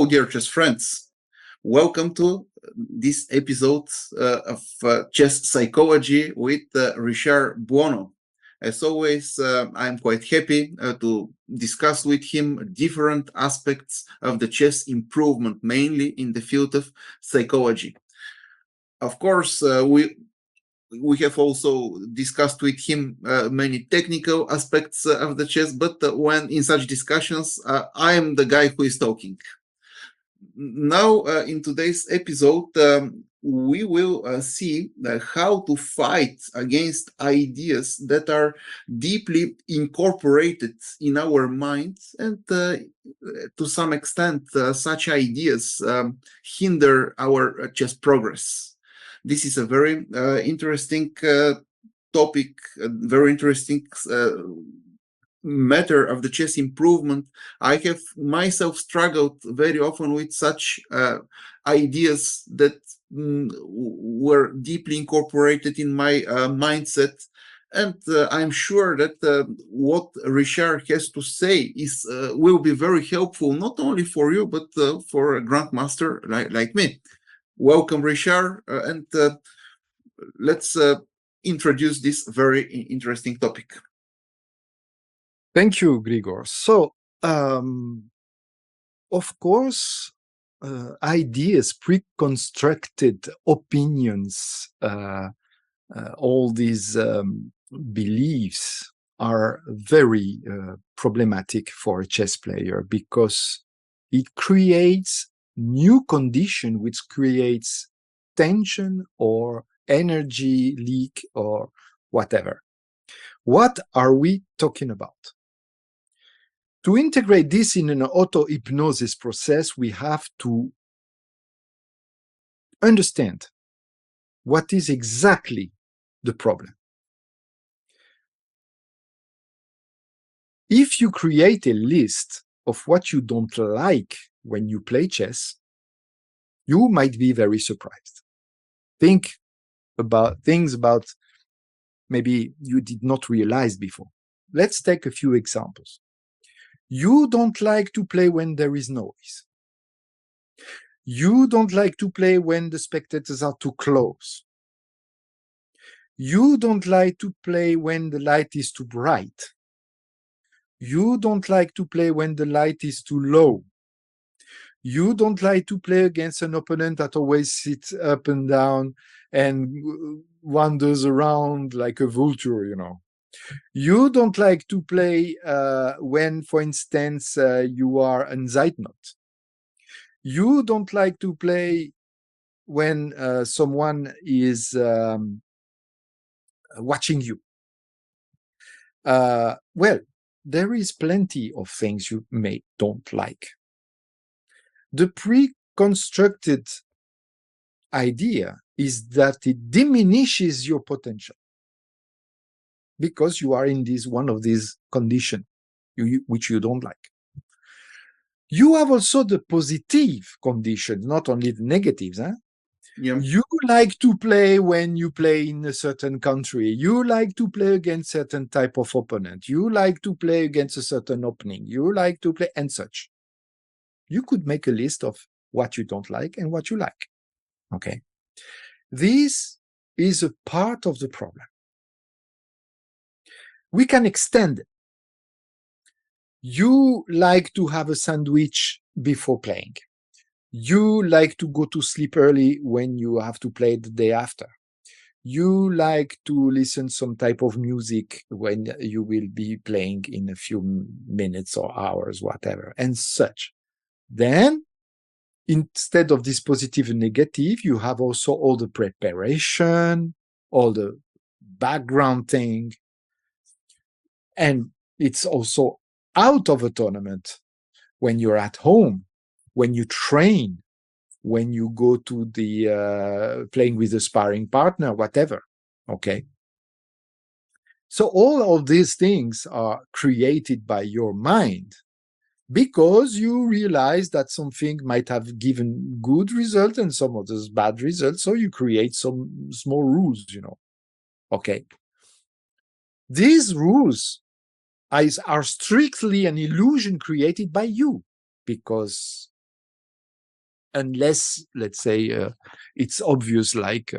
Hello, dear chess friends. Welcome to this episode of Chess Psychology with Richard Buono. As always, I'm quite happy to discuss with him different aspects of the chess improvement, mainly in the field of psychology. Of course, we have also discussed with him many technical aspects of the chess, but when in such discussions, I am the guy who is talking. Now, in today's episode, we will see how to fight against ideas that are deeply incorporated in our minds, and to some extent, such ideas hinder our chess progress. This is a very interesting topic, very interesting matter of the chess improvement. I have myself struggled very often with such ideas that were deeply incorporated in my mindset. And I'm sure that what Richard has to say is will be very helpful, not only for you, but for a grandmaster like me. Welcome, Richard, and let's introduce this very interesting topic. Thank you, Grigor. So, of course, ideas, pre-constructed opinions, all these beliefs are very problematic for a chess player because it creates new condition which creates tension or energy leak or whatever. What are we talking about? To integrate this in an auto-hypnosis process, we have to understand what is exactly the problem. If you create a list of what you don't like when you play chess, you might be very surprised. Think about things about maybe you did not realize before. Let's take a few examples. You don't like to play when there is noise. You don't like to play when the spectators are too close. You don't like to play when the light is too bright. You don't like to play when the light is too low. You don't like to play against an opponent that always sits up and down and wanders around like a vulture, you know. You don't like to play when, for instance, you are unzeitnot. You don't like to play when someone is watching you. Well, there is plenty of things you don't like. The pre-constructed idea is that it diminishes your potential because you are in one of these conditions which you don't like. You have also the positive conditions, not only the negatives. Yeah. You like to play when you play in a certain country. You like to play against certain type of opponent. You like to play against a certain opening. You like to play and such. You could make a list of what you don't like and what you like. Okay. This is a part of the problem. We can extend it. You like to have a sandwich before playing. You like to go to sleep early when you have to play the day after. You like to listen some type of music when you will be playing in a few minutes or hours, whatever, and such. Then, instead of this positive and negative, you have also all the preparation, all the background thing, and it's also out of a tournament when you're at home, when you train, when you go to the playing with a sparring partner, whatever. Okay. So all of these things are created by your mind because you realize that something might have given good result and some others bad results. So you create some small rules, you know. Okay. These rules are strictly an illusion created by you because unless, let's say, it's obvious, like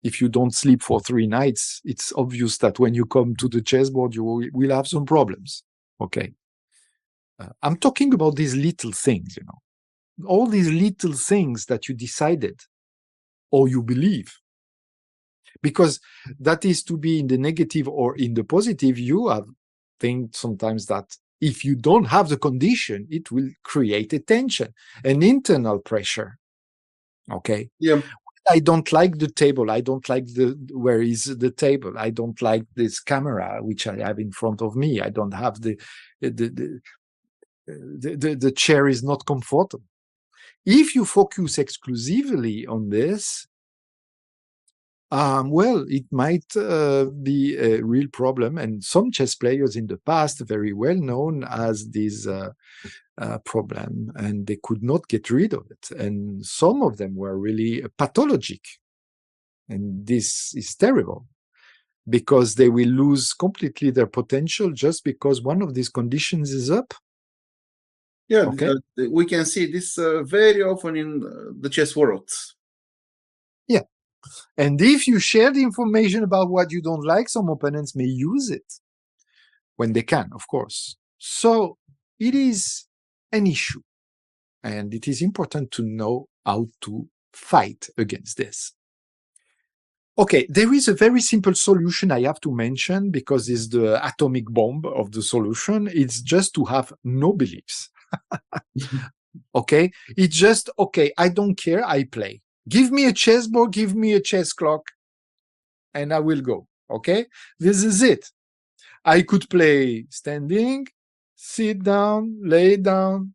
if you don't sleep for 3 nights, it's obvious that when you come to the chessboard, you will have some problems. Okay. I'm talking about these little things, all these little things that you decided or you believe. Because that is to be in the negative or in the positive. You have think sometimes that if you don't have the condition, it will create a tension, an internal pressure. Okay. Yeah. I don't like the table. I don't like where is the table. I don't like this camera which I have in front of me. I don't have the chair is not comfortable. If you focus exclusively on this, well, it might be a real problem. And some chess players in the past, very well known as this problem, and they could not get rid of it. And some of them were really pathologic. And this is terrible because they will lose completely their potential just because one of these conditions is up. Yeah, okay. We can see this very often in the chess world. Yeah. And if you share the information about what you don't like, some opponents may use it when they can, of course. So it is an issue. And it is important to know how to fight against this. Okay, there is a very simple solution I have to mention because it's the atomic bomb of the solution. It's just to have no beliefs. Okay, it's just, okay, I don't care, I play. Give me a chessboard, give me a chess clock, and I will go. Okay, this is it. I could play standing, sit down, lay down.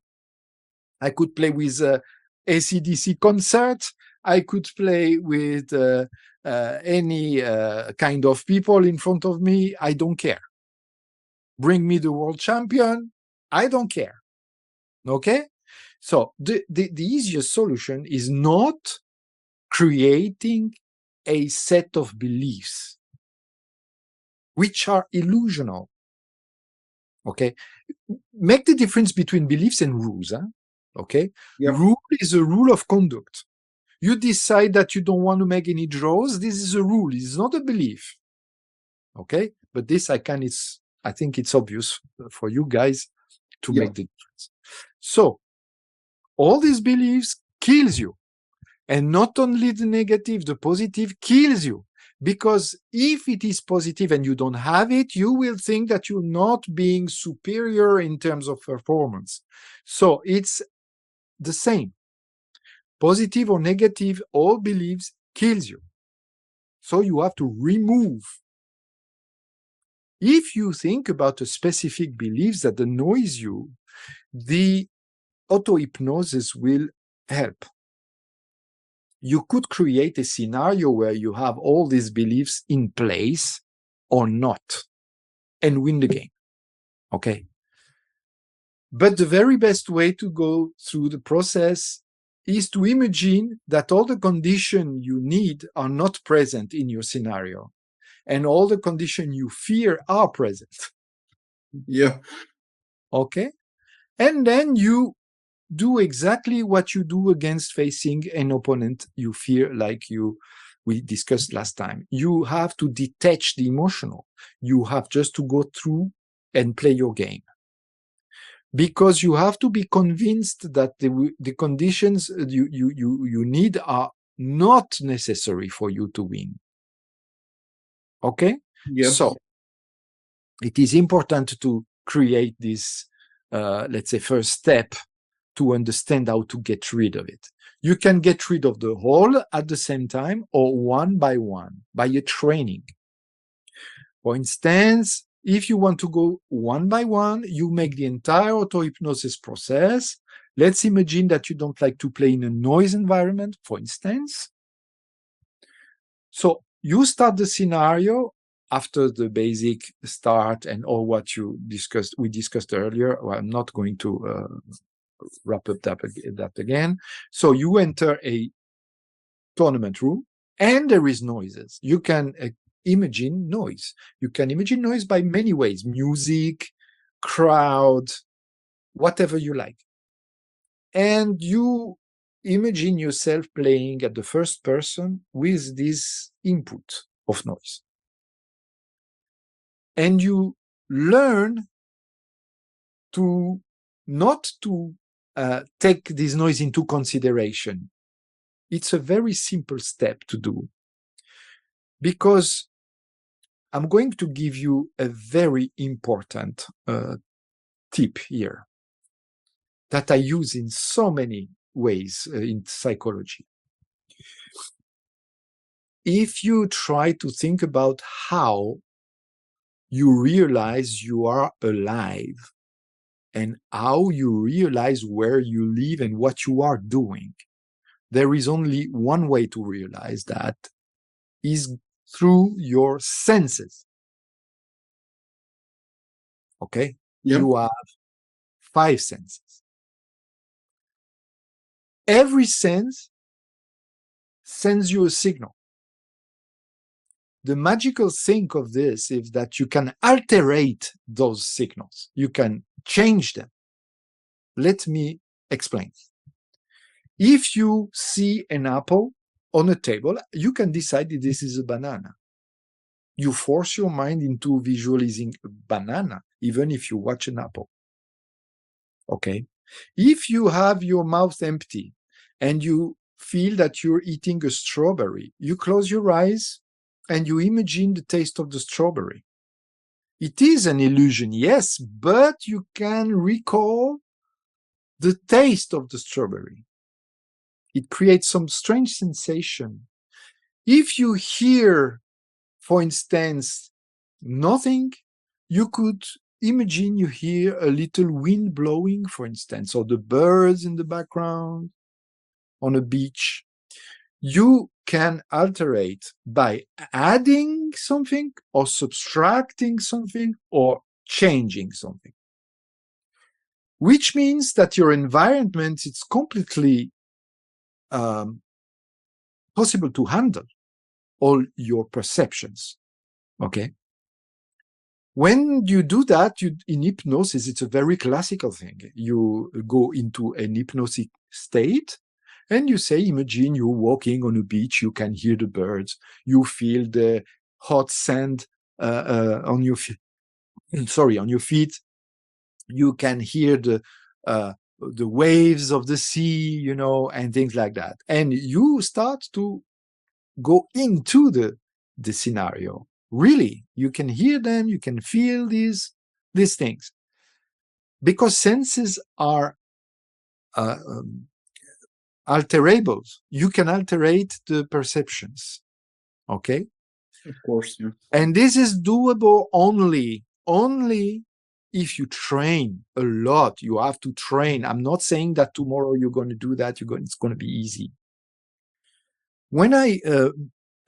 I could play with AC/DC concert. I could play with any kind of people in front of me. I don't care. Bring me the world champion. I don't care. Okay? So the easiest solution is not creating a set of beliefs which are illusional. Okay? Make the difference between beliefs and rules. Huh? Okay? Yeah. Rule is a rule of conduct. You decide that you don't want to make any draws. This is a rule. It's not a belief. Okay? But this I think it's obvious for you guys to make the difference. So all these beliefs kills you. And not only the negative, the positive kills you. Because if it is positive and you don't have it, you will think that you're not being superior in terms of performance. So it's the same. Positive or negative, all beliefs kills you. So you have to remove. If you think about a specific beliefs that annoys you, the autohypnosis will help. You could create a scenario where you have all these beliefs in place or not and win the game. Okay. But the very best way to go through the process is to imagine that all the conditions you need are not present in your scenario and all the conditions you fear are present. Yeah. Okay. And then you do exactly what you do against facing an opponent you fear, like we discussed last time. You have to detach the emotional. You have just to go through and play your game. Because you have to be convinced that the conditions you need are not necessary for you to win. Okay? Yeah. So it is important to create this, let's say, first step to understand how to get rid of it. You can get rid of the whole at the same time or one by one by a training. For instance, if you want to go one by one, you make the entire auto-hypnosis process. Let's imagine that you don't like to play in a noise environment, for instance. So you start the scenario after the basic start and all what we discussed earlier. Well, I'm not going to wrap up that again. So you enter a tournament room and there is noises. You can imagine noise. You can imagine noise by many ways: music, crowd, whatever you like. And you imagine yourself playing at the first person with this input of noise. And you learn to not to take this noise into consideration. It's a very simple step to do, because I'm going to give you a very important tip here that I use in so many ways in psychology. If you try to think about how you realize you are alive and how you realize where you live and what you are doing, there is only one way to realize that, is through your senses. Okay? Yeah. You have 5 senses. Every sense sends you a signal. The magical thing of this is that you can alterate those signals. You can change them. Let me explain. If you see an apple on a table, you can decide that this is a banana. You force your mind into visualizing a banana, even if you watch an apple. Okay? If you have your mouth empty and you feel that you're eating a strawberry, you close your eyes and you imagine the taste of the strawberry. It is an illusion, yes, but you can recall the taste of the strawberry. It creates some strange sensation. If you hear, for instance, nothing, you could imagine you hear a little wind blowing, for instance, or the birds in the background on a beach. You can alterate by adding something or subtracting something or changing something, which means that your environment is completely possible to handle all your perceptions. Okay? When you do that, in hypnosis, it's a very classical thing. You go into an hypnotic state and you say, imagine you're walking on a beach, you can hear the birds, you feel the hot sand on your feet. On your feet. You can hear the waves of the sea, and things like that. And you start to go into the scenario. Really, you can hear them, you can feel these things, because senses are alterables. You can alterate the perceptions. Okay, Of course, yeah. and this is doable only if you train a lot. You have to train. I'm not saying that tomorrow you're going to do that. It's going to be easy. When I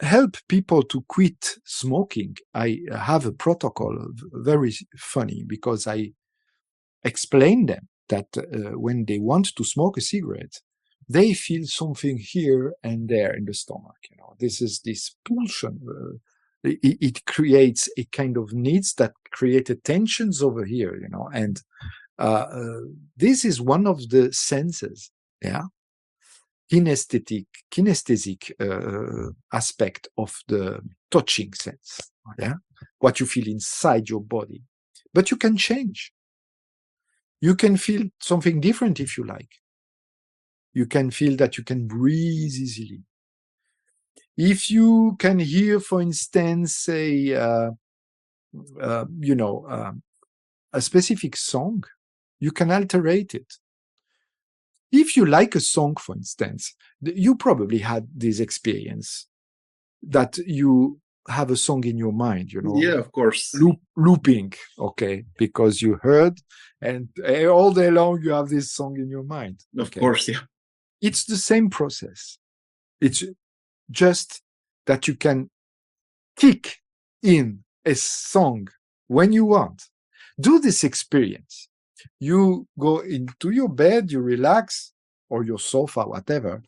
help people to quit smoking, I have a protocol, very funny, because I explain them that when they want to smoke a cigarette, they feel something here and there in the stomach. This is this pulsion. It creates a kind of needs that create tensions over here, and this is one of the senses. Yeah. Kinesthetic aspect of the touching sense, yeah, what you feel inside your body. But you can change. You can feel something different if you like. You can feel that you can breathe easily. If you can hear, for instance, a specific song, you can alterate it. If you like a song, for instance, you probably had this experience that you have a song in your mind, Yeah, of course. looping, okay, because you heard, and all day long you have this song in your mind. Of Okay? course, yeah. It's the same process. It's just that you can kick in a song when you want. Do this experience. You go into your bed, you relax, or your sofa, whatever.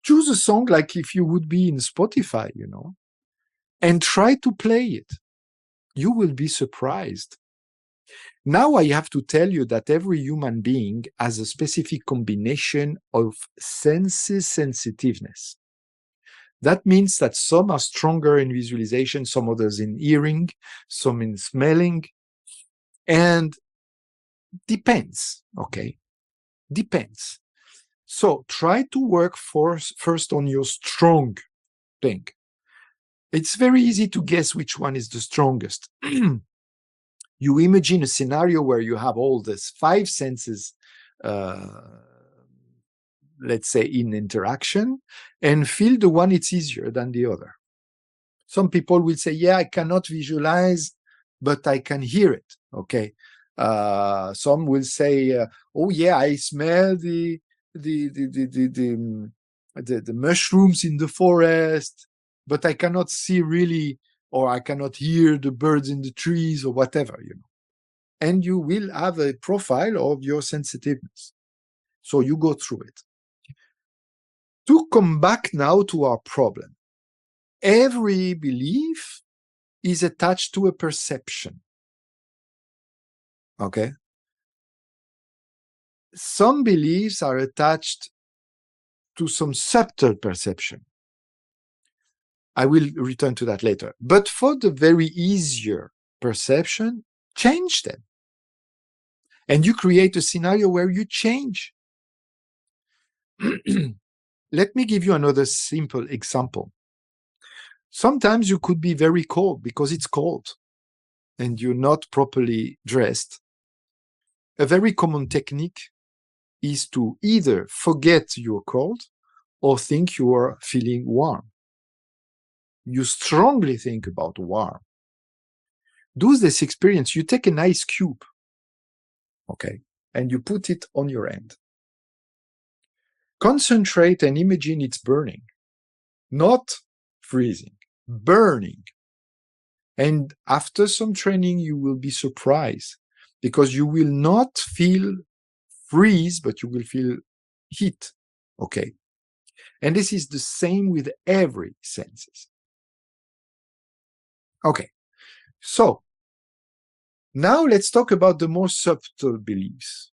Choose a song like if you would be in Spotify, and try to play it. You will be surprised. Now I have to tell you that every human being has a specific combination of senses sensitiveness. That means that some are stronger in visualization, some others in hearing, some in smelling, and depends, okay? Depends. So try to work first on your strong thing. It's very easy to guess which one is the strongest. You imagine a scenario where you have all these five senses, let's say, in interaction, and feel the one it's easier than the other. Some people will say, yeah, I cannot visualize, but I can hear it. Okay. Some will say, oh yeah, I smell the mushrooms in the forest, but I cannot see really, or I cannot hear the birds in the trees or whatever, you know. And you will have a profile of your sensitiveness. So you go through it. To come back now to our problem, every belief is attached to a perception. Okay? Some beliefs are attached to some subtle perception. I will return to that later. But for the very easier perception, change them. And you create a scenario where you change. Let me give you another simple example. Sometimes you could be very cold because it's cold and you're not properly dressed. A very common technique is to either forget you're cold or think you are feeling warm. You strongly think about warm. Do this experience. You take an ice cube, okay, and you put it on your hand. Concentrate and imagine it's burning, not freezing, burning. And after some training, you will be surprised because you will not feel freeze, but you will feel heat, okay? And this is the same with every senses. Okay, so now let's talk about the more subtle beliefs.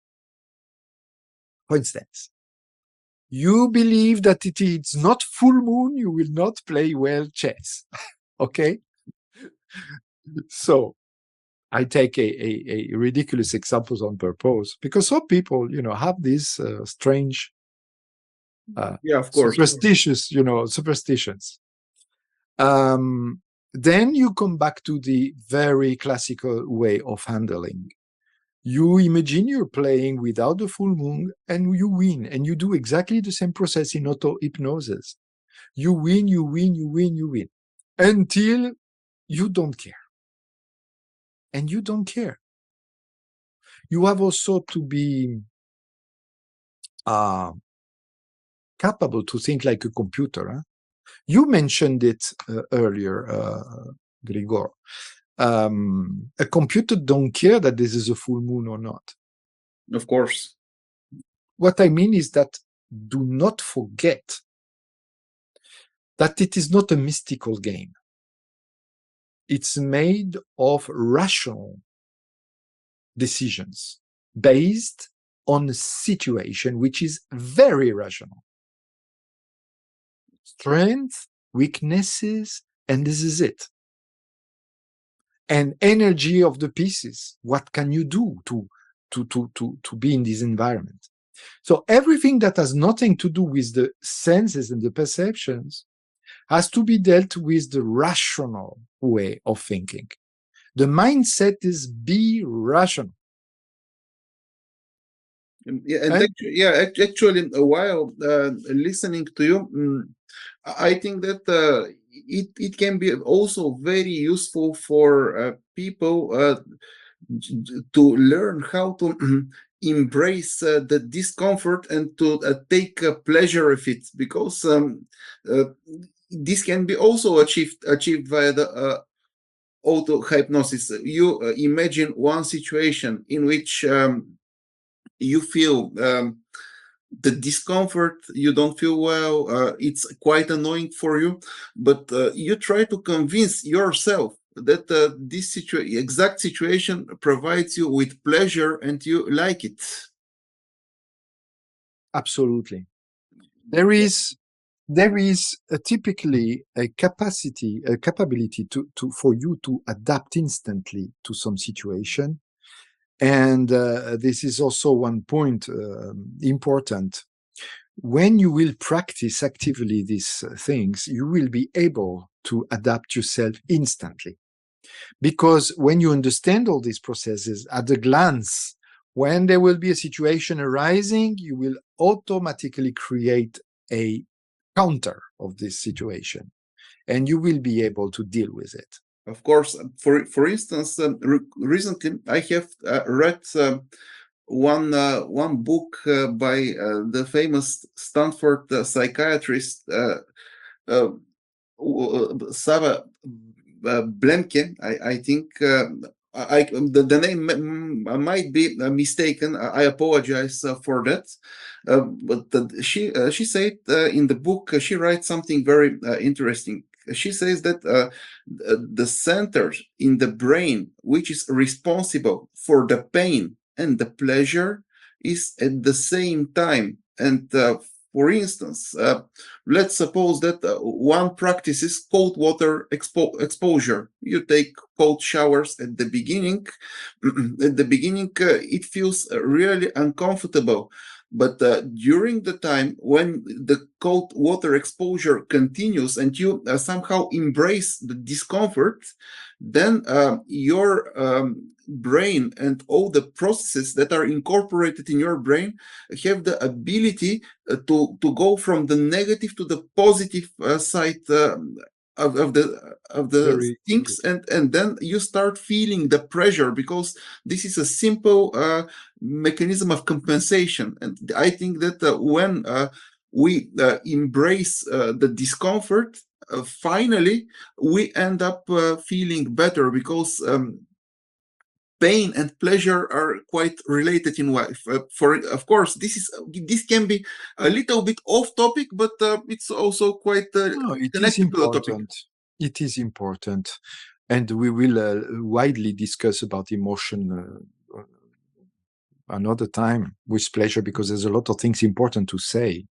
For instance, you believe that it is not full moon, you will not play well chess, okay? So I take a ridiculous examples on purpose because some people, you know, have these strange, Yeah, of course. superstitious, you know, superstitions. Then you come back to the very classical way of handling. You imagine you're playing without the full moon and you win, and you do exactly the same process in auto-hypnosis. You win, you win, you win, you win, until you don't care. And you don't care. You have also to be capable to think like a computer. Huh? You mentioned it earlier, Grigor. A computer don't care that this is a full moon or not. Of course. What I mean is that do not forget that it is not a mystical game. It's made of rational decisions based on a situation which is very rational. Strength, weaknesses, and this is it. And energy of the pieces. What can you do to be in this environment? So everything that has nothing to do with the senses and the perceptions has to be dealt with the rational way of thinking. The mindset is be rational. Actually, while listening to you, I think that it can be also very useful for people to learn how to embrace the discomfort and to take pleasure of it, because this can be also achieved via the auto hypnosis. You imagine one situation in which you feel the discomfort, you don't feel well, it's quite annoying for you, but you try to convince yourself that this exact situation provides you with pleasure and you like it. Absolutely. There is typically a capability for you to adapt instantly to some situation. And this is also one point important. When you will practice actively these things, you will be able to adapt yourself instantly. Because when you understand all these processes at a glance, when there will be a situation arising, you will automatically create a counter of this situation, and you will be able to deal with it. Of course, for instance, recently I have read one book by the famous Stanford psychiatrist uh, Sava Blemke. I think the name might be mistaken. I apologize for that. But she said in the book she writes something very interesting. She says that the center in the brain which is responsible for the pain and the pleasure is at the same time. And for instance, let's suppose that one practices cold water exposure. You take cold showers at the beginning. At the beginning, it feels really uncomfortable. But during the time when the cold water exposure continues and you somehow embrace the discomfort, then your brain and all the processes that are incorporated in your brain have the ability to go from the negative to the positive side of the Very things, good. and then you start feeling the pressure because this is a simple mechanism of compensation. And I think that when we embrace the discomfort, finally we end up feeling better because pain and pleasure are quite related in life. For of course, this can be a little bit off topic, but it's also quite No, it is connected to the topic. important. It is important. And we will widely discuss about emotion another time with pleasure, because there's a lot of things important to say.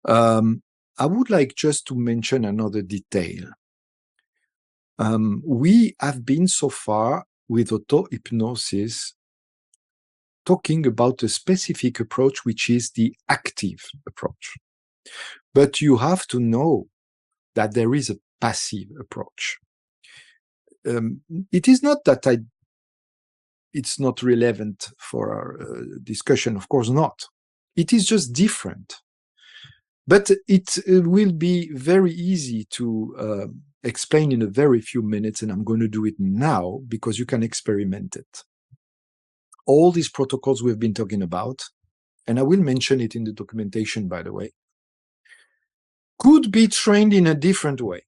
I would like just to mention another detail. We have been so far with auto-hypnosis talking about a specific approach, which is the active approach. But you have to know that there is a passive approach. It is not that it's not relevant for our discussion, of course not. It is just different. But it will be very easy to explain in a very few minutes, and I'm going to do it now because you can experiment it. All these protocols we've been talking about, and I will mention it in the documentation, by the way, could be trained in a different way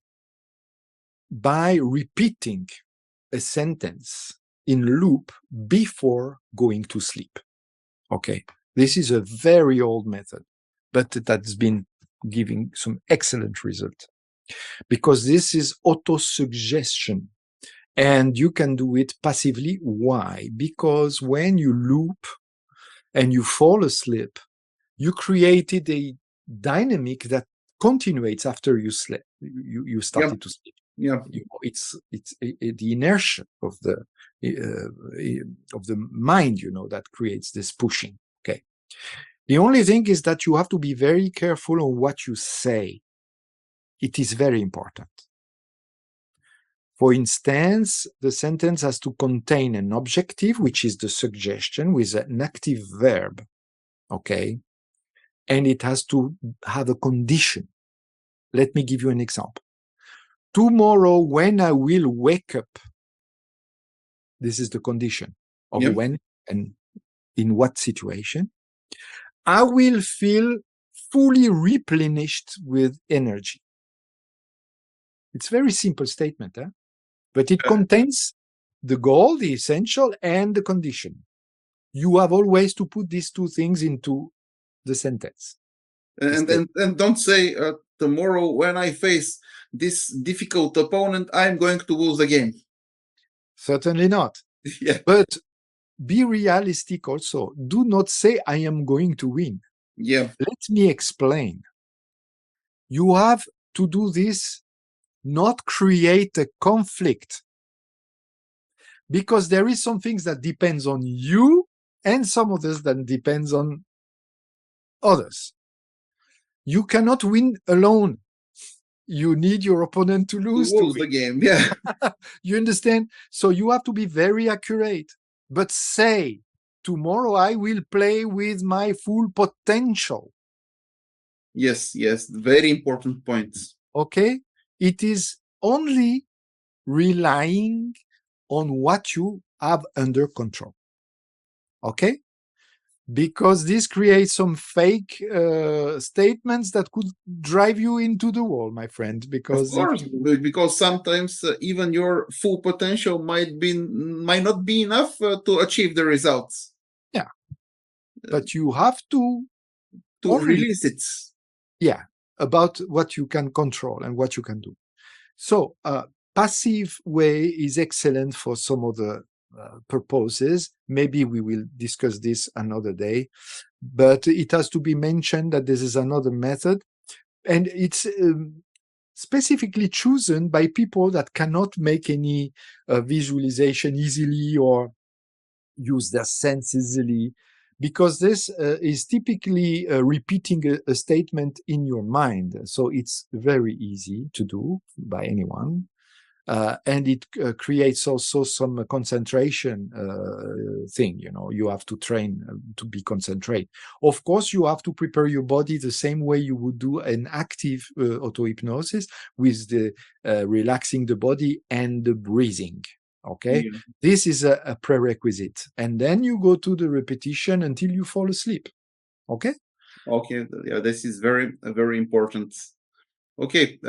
by repeating a sentence in loop before going to sleep. Okay, this is a very old method, but that's been giving some excellent result because this is auto-suggestion and you can do it passively. Why? Because when you loop and you fall asleep, you created a dynamic that continuates after you slept. You started to sleep. Yeah. It's the inertia of the mind, that creates this pushing. Okay. The only thing is that you have to be very careful on what you say. It is very important. For instance, the sentence has to contain an objective, which is the suggestion with an active verb. Okay. And it has to have a condition. Let me give you an example. Tomorrow, when I will wake up, this is the condition of when and in what situation, I will feel fully replenished with energy. It's a very simple statement, but it contains the goal, the essential, and the condition. You have always to put these two things into the sentence. And don't say tomorrow when I face this difficult opponent, I'm going to lose the game. Certainly not. Yeah, But be realistic also. Do not say, I am going to win. yeah, Let me explain. You have to do this, not create a conflict, because there is some things that depends on you and some others that depends on others. You cannot win alone. You need your opponent to to lose to lose win. the game. Yeah, You understand? So you have to be very accurate. But say, tomorrow I will play with my full potential. yes, yes. Very important points. Okay? It is only relying on what you have under control. Okay? Because this creates some fake statements that could drive you into the wall, my friend. Of Because if course, you, because sometimes even your full potential might not be enough to achieve the results. yeah, but you have to To only, release it. yeah, about what you can control and what you can do. So, passive way is excellent for some other purposes. Maybe we will discuss this another day, but it has to be mentioned that this is another method, and it's specifically chosen by people that cannot make any visualization easily or use their sense easily, because this is typically repeating a statement in your mind. So it's very easy to do by anyone. And it creates also some concentration thing. You know, you have to train to be concentrate. Of course, you have to prepare your body the same way you would do an active auto hypnosis, with the relaxing the body and the breathing. Okay, Yeah. this is a prerequisite, and then you go to the repetition until you fall asleep. Okay, Okay. Yeah, this is very important. Okay.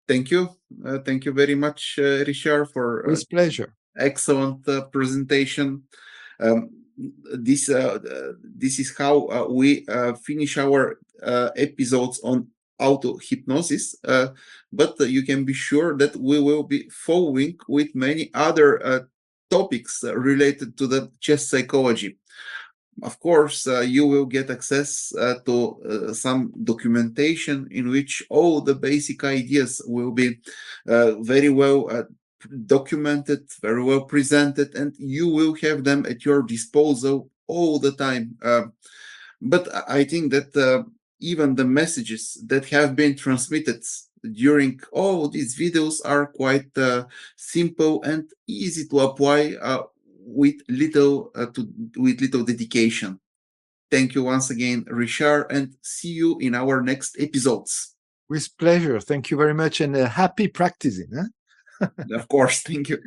Thank you very much, Richard, for with pleasure. excellent presentation. Um, this is how we finish our episodes on auto hypnosis. But you can be sure that we will be following with many other topics related to the chess psychology. Of course, you will get access to some documentation in which all the basic ideas will be very well documented, very well presented, and you will have them at your disposal all the time. But I think that even the messages that have been transmitted during all these videos are quite simple and easy to apply with little dedication. Thank you once again, Richard, and see you in our next episodes. With pleasure. Thank you very much, and happy practicing. Huh? Of course, thank you.